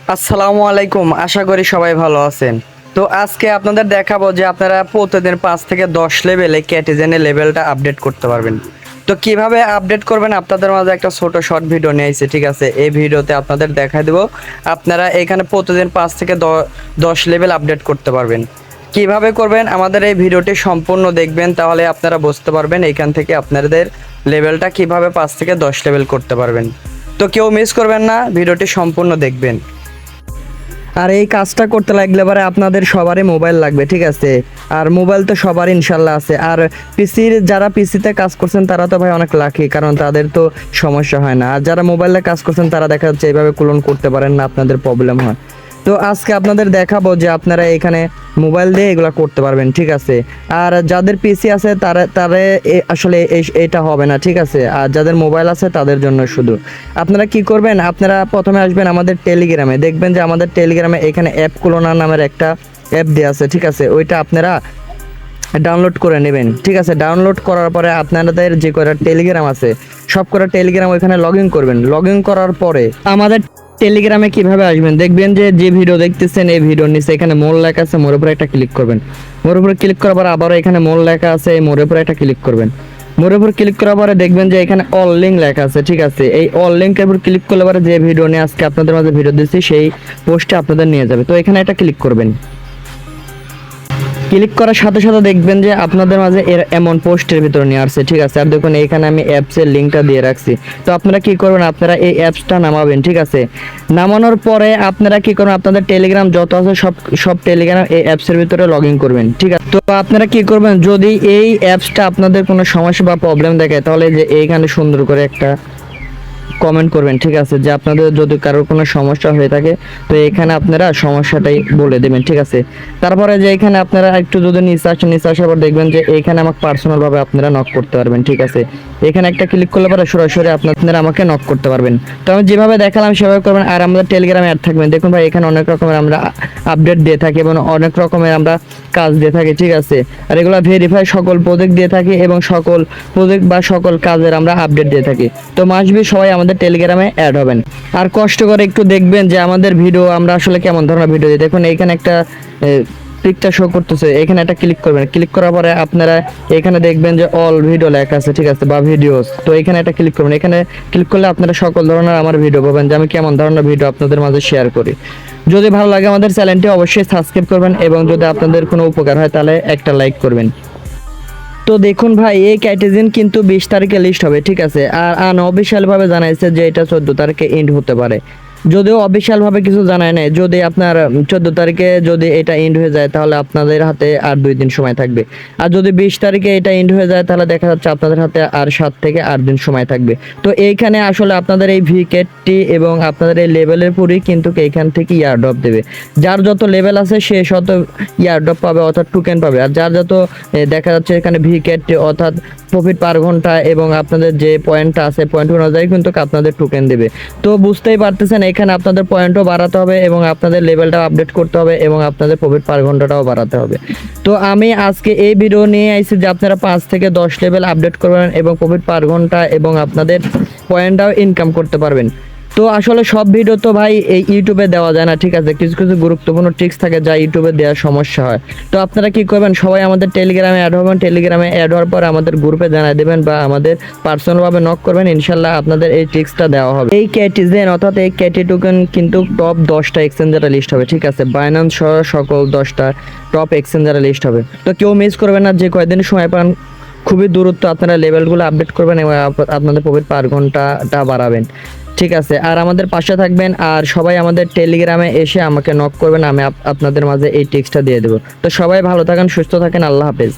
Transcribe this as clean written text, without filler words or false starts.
আসসালামু আলাইকুম, আশা করি সবাই ভালো আছেন। তো আজকে আপনাদের দেখাবো যে আপনারা প্রতিদিন 5 থেকে 10 লেভেলে ক্যাটিজেনের লেভেলটা আপডেট করতে পারবেন। তো কিভাবে আপডেট করবেন আপনাদের মাঝে একটা ছোট শর্ট ভিডিও নিয়ে এসেছি, ঠিক আছে? এই ভিডিওতে আপনাদের দেখাই দেবো আপনারা এখানে প্রতিদিন 5 থেকে 10 লেভেল আপডেট করতে পারবেন। কিভাবে করবেন আমাদের এই ভিডিওটি সম্পূর্ণ দেখবেন, তাহলে আপনারা বুঝতে পারবেন এখান থেকে আপনাদের লেভেলটা কিভাবে 5 থেকে 10 লেভেল করতে পারবেন। তো কেউ মিস করবেন না, ভিডিওটি সম্পূর্ণ দেখবেন। আর এই কাজটা করতে লাগলে পরে আপনাদের সবারই মোবাইল লাগবে, ঠিক আছে? আর মোবাইল তো সবারই ইনশাল্লাহ আছে। আর যারা পিসিতে কাজ করছেন তারা তো ভাই অনেক লাকি, কারণ তাদের তো সমস্যা হয় না। আর যারা মোবাইলে কাজ করছেন তারা দেখা যাচ্ছে এইভাবে ক্লোন করতে পারেন না, আপনাদের প্রবলেম হয়। তো আজকে আপনাদের দেখাবো যে আপনারা এখানে মোবাইল দিয়ে এগুলো করতে পারবেন, ঠিক আছে? আর যাদের পিসি আছে তারা আসলে এটা হবে না, ঠিক আছে? আর যাদের মোবাইল আছে তাদের জন্য শুধু আপনারা কি করবেন, আপনারা প্রথমে আসবেন আমাদের টেলিগ্রামে। দেখবেন যে আমাদের টেলিগ্রামে এখানে অ্যাপ ক্লোনার নামের একটা অ্যাপ দেওয়া আছে, ঠিক আছে? ওইটা আপনারা ডাউনলোড করে নেবেন, ঠিক আছে? ডাউনলোড করার পরে আপনাদের যে কটা টেলিগ্রাম আছে সব কটা টেলিগ্রাম ওইখানে লগ ইন করবেন। লগ ইন করার পরে আমাদের টেলিগ্রামে কিভাবে আসবেন, দেখবেন যে ভিডিও দেখতেছেন এই ভিডিওর নিচে এখানে মোর লেখা আছে, মোর উপরে একটা ক্লিক করবেন। মোর উপরে ক্লিক করার পর আবারও এখানে মোর লেখা আছে, এই মোর উপরে একটা ক্লিক করবেন। মোর উপর ক্লিক করার পরে দেখবেন যে এখানে অল লিঙ্ক লেখা আছে, ঠিক আছে? এই অল লিঙ্কের উপর ক্লিক করলে পরে যে ভিডিও নিয়ে আজকে আপনাদের মাঝে ভিডিও দিচ্ছি সেই পোস্টে আপনাদের নিয়ে যাবে। তো এখানে একটা ক্লিক করবেন। ক্লিক করার সাথে সাথে দেখবেন যে আপনাদের মাঝে এমন পোস্টের ভিতরে নিয়ে আসছে, ঠিক আছে? আর দেখুন এখানে আমি অ্যাপসের লিঙ্কটা দিয়ে রাখছি। তো আপনারা কি করবেন, আপনারা এই অ্যাপসটা নামাবেন, ঠিক আছে? নামানোর পরে আপনারা কি করবেন, আপনাদের টেলিগ্রাম যত আছে সব টেলিগ্রাম এই অ্যাপসের ভিতরে লগ ইন করবেন, ঠিক আছে? তো আপনারা কি করবেন, যদি এই অ্যাপসটা আপনাদের কোনো সমস্যা বা প্রবলেম দেখায় তাহলে যে এইখানে সুন্দর করে একটা কমেন্ট করবেন, ঠিক আছে? যে আপনাদের যদি কারোর কোনো সমস্যা হয়ে থাকে তো এখানে আপনারা সমস্যাটাই বলে দেবেন, ঠিক আছে? তারপরে যে এখানে আপনারা একটু যদি নিচে আসার পর দেখবেন যে এখানে আমাকে পার্সোনালভাবে আপনারা নক করতে পারবেন, ঠিক আছে? এখানে একটা ক্লিক করলে পরে সরাসরি আপনারা আমাকে নক করতে পারবেন। তো আমি যেভাবে দেখালাম সেভাবে করবেন। আর আমাদের টেলিগ্রামে অ্যাড থাকবেন। দেখুন ভাই এখানে অনেক রকমের আমরা আপডেট দিয়ে থাকি এবং অনেক রকমের আমরা কাজ দিয়ে থাকি, ঠিক আছে? আর এগুলো ভেরিফাই সকল প্রজেক্ট দিয়ে থাকি এবং সকল প্রজেক্ট বা সকল কাজের আমরা আপডেট দিয়ে থাকি। তো মাসবি সবাই আমাদের টেলিগ্রামে অ্যাড হবেন। আর কষ্ট করে একটু দেখবেন যে আমাদের ভিডিও আমরা আসলে কেমন ধরনের ভিডিও দিই। দেখুন এইখানে একটা টিকটা শো করতেছে, এখানে একটা ক্লিক করবেন। ক্লিক করার পরে আপনারা এখানে দেখবেন যে অল ভিডিও লেখা আছে, ঠিক আছে? বা ভিডিওস। তো এখানে একটা ক্লিক করবেন। এখানে ক্লিক করলে আপনারা সকল ধরনের আমার ভিডিও পাবেন, যে আমি কেমন ধরনের ভিডিও আপনাদের মাঝে শেয়ার করি। যদি ভালো লাগে আমাদের চ্যানেলটি অবশ্যই সাবস্ক্রাইব করবেন এবং যদি আপনাদের কোনো উপকার হয় তাহলে একটা লাইক করবেন। তো দেখুন ভাই এই ক্যাটিজেন কিন্তু 20 তারিখে লিস্ট হবে, ঠিক আছে? আর আনঅফিশিয়াল ভাবে জানাইছে যে এটা 14 তারিখে এন্ড হতে পারে। যদিও অফিসিয়াল ভাবে কিছু জানায় নাই। যদি আপনার 14 তারিখে যদি এটা এন্ড হয়ে যায় তাহলে আপনাদের হাতে আর 2 দিন সময় থাকবে। আর যদি 20 তারিখে এটা এন্ড হয়ে যায় তাহলে দেখা যাচ্ছে আপনাদের হাতে আর 7 থেকে 8 দিন সময় থাকবে। তো এইখানে আসলে আপনাদের এই ভিকেটটি এবং আপনাদের এই লেভেলের পুরি কিন্তু এইখান থেকে ইয়ারড্রপ দেবে। যার যত লেভেল আছে সে শত ইয়ারড্রপ পাবে, অর্থাৎ টোকেন পাবে। আর যার যত দেখা যাচ্ছে এখানে ভিকেট অর্থাৎ প্রফিট পার ঘন্টা এবং আপনাদের যে পয়েন্টটা আছে পয়েন্ট অনুযায়ী কিন্তু আপনাদের টোকেন দেবে। তো বুঝতেই পারতেছেন এখানে আপনাদের পয়েন্টও বাড়াতে হবে এবং আপনাদের লেভেলটাও আপডেট করতে হবে এবং আপনাদের প্রফিট পার ঘন্টাটাও বাড়াতে হবে। তো আমি আজকে এই ভিডিও নিয়ে আইছি যে আপনারা 5 থেকে 10 লেভেল আপডেট করবেন এবং প্রফিট পার ঘন্টা এবং আপনাদের পয়েন্টটাও ইনকাম করতে পারবেন। তো আসলে সব ভিডিও তো ভাই এই ইউটিউবে দেওয়া যায় না, ঠিক আছে? কিছু কিছু গুরুত্বপূর্ণ ট্রিক্স থাকে যা ইউটিউবে দেওয়ার সমস্যা হয়। তো আপনারা কি করবেন, সবাই আমাদের টেলিগ্রামে অ্যাড হবেন। টেলিগ্রামে অ্যাড হওয়ার পর আমাদের গ্রুপে জানিয়ে দেবেন বা আমাদের পার্সোনালভাবে নক করবেন, ইনশাল্লাহ আপনাদের এই ট্রিক্সটা দেওয়া হবে। এই ক্যাটিজেন অর্থাৎ এই ক্যাটি টোকেন কিন্তু টপ 10টা এক্সচেঞ্জারে লিস্ট হবে, ঠিক আছে? বাইন্যান্স সহ সকল 10টা টপ এক্সচেঞ্জারে লিস্ট হবে। তো কেউ মিস করবেন না, যে কয়দিন সময় পান খুবই দূরত্ব আপনারা লেভেলগুলো আপডেট করবেন এবং আপনাদের প্রফিট পার ঘন্টাটা বাড়াবেন, ঠিক আছে? আর আমাদের পাশে থাকবেন আর সবাই আমাদের টেলিগ্রামে এসে আমাকে নক করবেন, আমি আপনাদের মাঝে এই টিপসটা দিয়ে দেবো। তো সবাই ভালো থাকেন, সুস্থ থাকেন, আল্লাহ হাফেজ।